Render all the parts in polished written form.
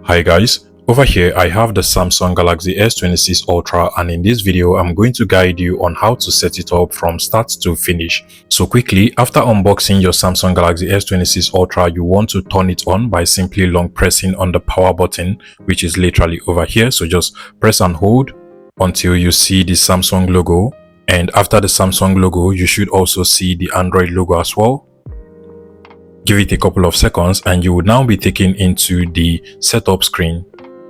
Hi guys, over here I have the Samsung Galaxy S26 Ultra, and in this video I'm going to guide you on how to set it up from start to finish. So quickly, after unboxing your Samsung Galaxy S26 Ultra, you want to turn it on by simply long pressing on the power button, which is literally over here. So just press and hold until you see the Samsung logo, and after the Samsung logo you should also see the Android logo as well. Give it a couple of seconds and you will now be taken into the setup screen.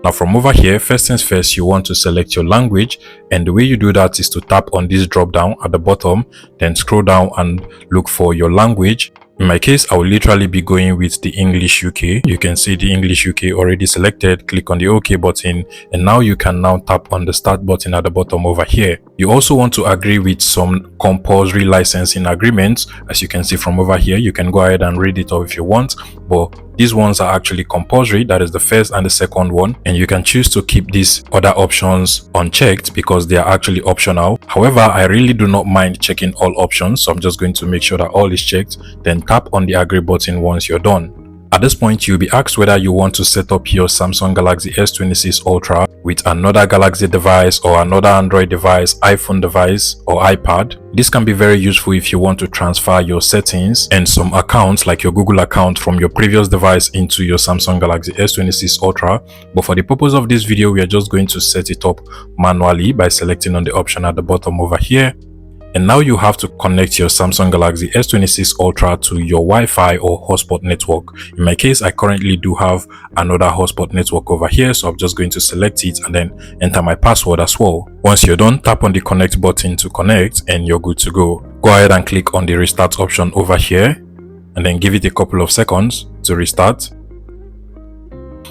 Now from over here, first things first, you want to select your language, and the way you do that is to tap on this drop down at the bottom, then scroll down and look for your language. In my case, I will literally be going with the English UK. You can see the English UK already selected. Click on the OK button, and now you can now tap on the start button at the bottom over here. You also want to agree with some compulsory licensing agreements. As you can see from over here, you can go ahead and read it off if you want, but these ones are actually compulsory. That is the first and the second one, and you can choose to keep these other options unchecked because they are actually optional. However, I really do not mind checking all options, so I'm just going to make sure that all is checked, then tap on the agree button once you're done. At this point, you'll be asked whether you want to set up your Samsung Galaxy S26 Ultra with another Galaxy device or another Android device, iPhone device or iPad. This can be very useful if you want to transfer your settings and some accounts like your Google account from your previous device into your Samsung Galaxy S26 Ultra. But for the purpose of this video, we are just going to set it up manually by selecting on the option at the bottom over here. And now you have to connect your Samsung Galaxy S26 Ultra to your Wi-Fi or hotspot network. In my case, I currently do have another hotspot network over here, so I'm just going to select it and then enter my password as well. Once you're done, tap on the connect button to connect and you're good to go. Go ahead and click on the restart option over here and then give it a couple of seconds to restart.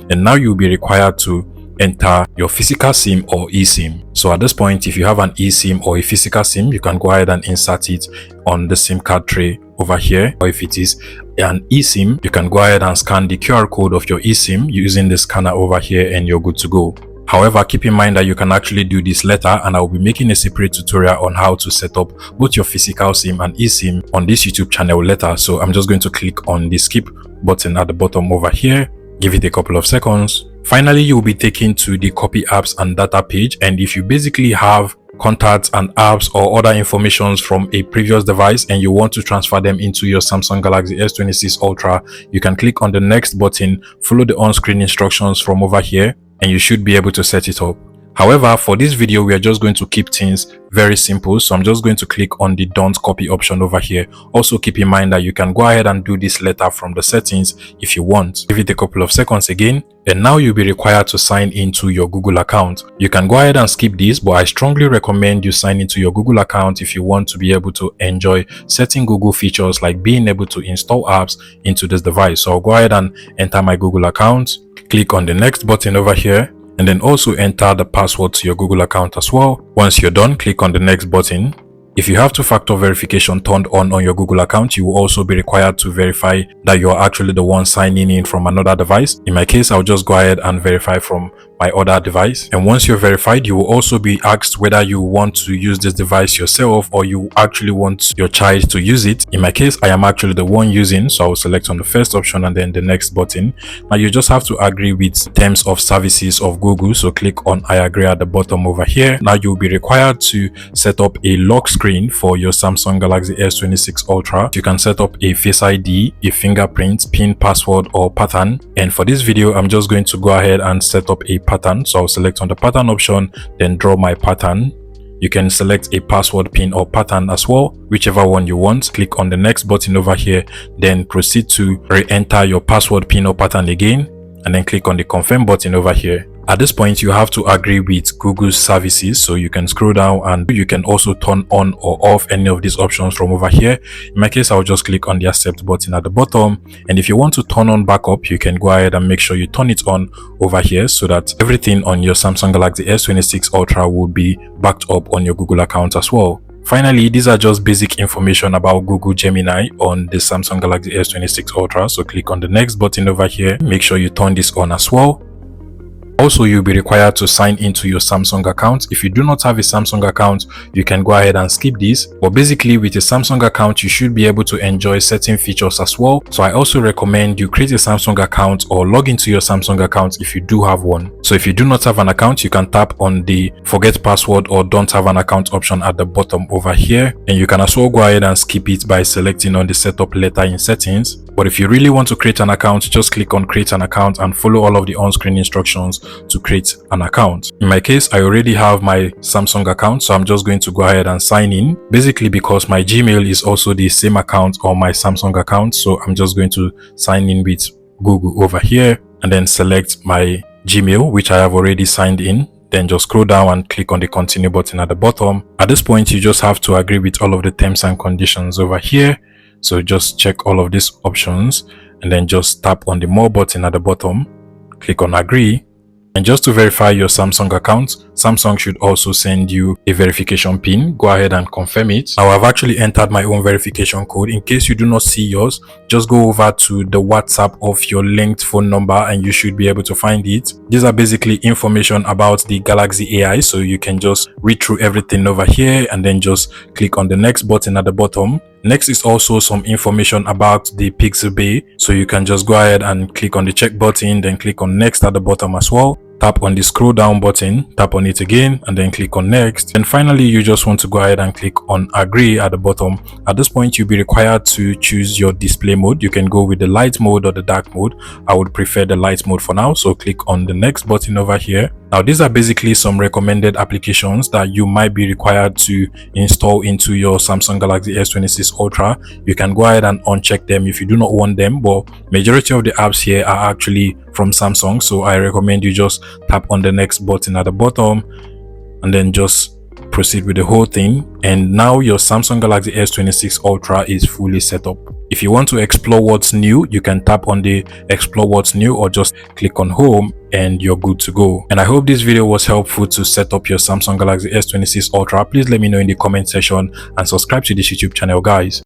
And now you'll be required to enter your physical SIM or eSIM. So at this point, if you have an eSIM or a physical SIM, you can go ahead and insert it on the SIM card tray over here. Or if it is an eSIM, you can go ahead and scan the QR code of your eSIM using the scanner over here and you're good to go. However, keep in mind that you can actually do this later, and I will be making a separate tutorial on how to set up both your physical SIM and eSIM on this YouTube channel later. So I'm just going to click on the skip button at the bottom over here. Give it a couple of seconds. Finally, you will be taken to the copy apps and data page, and if you basically have contacts and apps or other informations from a previous device and you want to transfer them into your Samsung Galaxy S26 Ultra, you can click on the next button, follow the on-screen instructions from over here, and you should be able to set it up. However, for this video, we are just going to keep things very simple. So I'm just going to click on the don't copy option over here. Also keep in mind that you can go ahead and do this later from the settings if you want. Give it a couple of seconds again. And now you'll be required to sign into your Google account. You can go ahead and skip this, but I strongly recommend you sign into your Google account if you want to be able to enjoy certain Google features like being able to install apps into this device. So I'll go ahead and enter my Google account. Click on the next button over here, and then also enter the password to your Google account as well. Once you're done, click on the next button. If you have two-factor verification turned on your Google account, you will also be required to verify that you are actually the one signing in from another device. In my case, I'll just go ahead and verify from my other device. And once you're verified, you will also be asked whether you want to use this device yourself or you actually want your child to use it. In my case, I am actually the one using, so I will select on the first option and then the next button. Now you just have to agree with terms of services of Google, so click on I agree at the bottom over here. Now you'll be required to set up a lock screen for your Samsung Galaxy S26 Ultra. You can set up a Face ID, a fingerprint, PIN, password or pattern. And for this video, I'm just going to go ahead and set up a pattern. So I'll select on the pattern option, then draw my pattern. You can select a password, PIN or pattern as well, whichever one you want. Click on the next button over here, then proceed to re-enter your password, PIN or pattern again, and then click on the confirm button over here. At this point, you have to agree with Google's services, so you can scroll down and you can also turn on or off any of these options from over here. In my case, I'll just click on the accept button at the bottom, and if you want to turn on backup, you can go ahead and make sure you turn it on over here so that everything on your Samsung Galaxy S26 Ultra will be backed up on your Google account as well. Finally, these are just basic information about Google Gemini on the Samsung Galaxy S26 Ultra, so click on the next button over here. Make sure you turn this on as well. Also, you'll be required to sign into your Samsung account. If you do not have a Samsung account, you can go ahead and skip this. But basically, with a Samsung account, you should be able to enjoy certain features as well. So I also recommend you create a Samsung account or log into your Samsung account if you do have one. So if you do not have an account, you can tap on the forget password or don't have an account option at the bottom over here, and you can as well go ahead and skip it by selecting on the setup letter in settings. But if you really want to create an account, just click on create an account and follow all of the on-screen instructions to create an account. In my case, I already have my Samsung account, so I'm just going to go ahead and sign in, basically because my Gmail is also the same account on my Samsung account. So I'm just going to sign in with Google over here and then select my Gmail, which I have already signed in. Then just scroll down and click on the continue button at the bottom. At this point, you just have to agree with all of the terms and conditions over here. So just check all of these options and then just tap on the more button at the bottom, click on agree. And just to verify your Samsung account, Samsung should also send you a verification pin. Go ahead and confirm it. Now I've actually entered my own verification code. In case you do not see yours, just go over to the WhatsApp of your linked phone number and you should be able to find it. These are basically information about the Galaxy AI, so you can just read through everything over here and then just click on the next button at the bottom. Next is also some information about the Pixel Bay, so you can just go ahead and click on the check button, then click on next at the bottom as well. Tap on the scroll down button, tap on it again and then click on next. And finally, you just want to go ahead and click on agree at the bottom. At this point, you'll be required to choose your display mode. You can go with the light mode or the dark mode. I would prefer the light mode for now, so click on the next button over here. Now, these are basically some recommended applications that you might be required to install into your Samsung Galaxy S26 Ultra. You can go ahead and uncheck them if you do not want them, but majority of the apps here are actually from Samsung, so I recommend you just tap on the next button at the bottom and then just proceed with the whole thing. And now your Samsung Galaxy S26 Ultra is fully set up. If you want to explore what's new, you can tap on the explore what's new or just click on home and you're good to go. And I hope this video was helpful to set up your Samsung Galaxy S26 Ultra. Please let me know in the comment section and subscribe to this YouTube channel, guys.